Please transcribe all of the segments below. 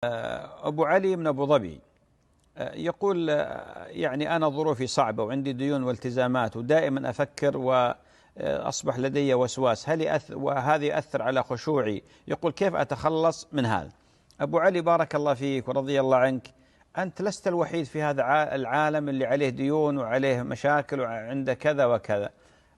أبو علي من أبو ظبي يقول يعني أنا ظروفي صعبة وعندي ديون والتزامات ودائما أفكر وأصبح لدي وسواس، وهذا يؤثر على خشوعي. يقول كيف أتخلص من هذا؟ أبو علي بارك الله فيك ورضي الله عنك، أنت لست الوحيد في هذا العالم اللي عليه ديون وعليه مشاكل وعنده كذا وكذا.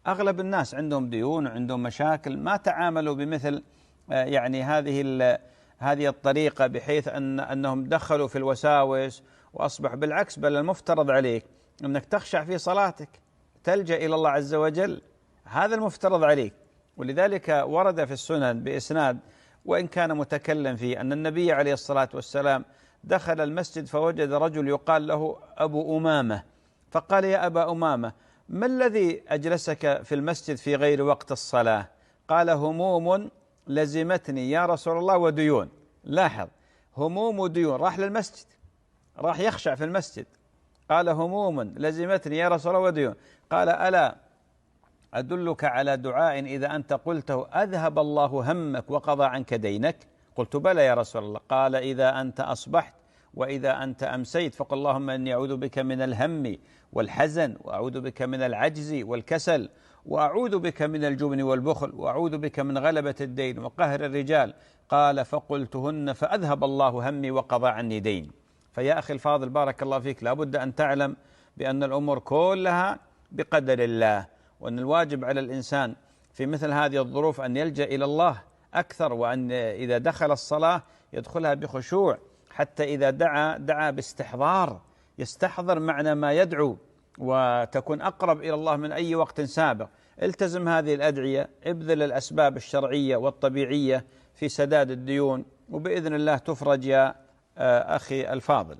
أغلب الناس عندهم ديون وعندهم مشاكل، ما تعاملوا بمثل يعني هذه الطريقة، بحيث أنهم دخلوا في الوساوس وأصبح بالعكس، بل المفترض عليك أنك تخشع في صلاتك، تلجأ إلى الله عز وجل، هذا المفترض عليك. ولذلك ورد في السنن بإسناد وإن كان متكلم فيه أن النبي عليه الصلاة والسلام دخل المسجد فوجد رجل يقال له أبو أمامة، فقال يا أبا أمامة ما الذي أجلسك في المسجد في غير وقت الصلاة؟ قال هموم لزمتني يا رسول الله وديون. لاحظ، هموم وديون، راح للمسجد، راح يخشع في المسجد، قال هموم لزمتني يا رسول الله وديون. قال ألا أدلك على دعاء إذا أنت قلته أذهب الله همك وقضى عنك دينك؟ قلت بلى يا رسول الله. قال إذا أنت أصبحت وإذا أنت أمسيت فقل اللهم إني أعوذ بك من الهم والحزن، وأعوذ بك من العجز والكسل، وأعوذ بك من الجبن والبخل، وأعوذ بك من غلبة الدين وقهر الرجال. قال فقلتهن فأذهب الله همي وقضى عني دين. فيا أخي الفاضل بارك الله فيك، لابد أن تعلم بأن الأمور كلها بقدر الله، وأن الواجب على الإنسان في مثل هذه الظروف أن يلجأ إلى الله أكثر، وأن إذا دخل الصلاة يدخلها بخشوع، حتى إذا دعا باستحضار، يستحضر معنى ما يدعو، وتكون أقرب إلى الله من أي وقت سابق. التزم هذه الأدعية، ابذل الأسباب الشرعية والطبيعية في سداد الديون، وبإذن الله تفرج يا أخي الفاضل.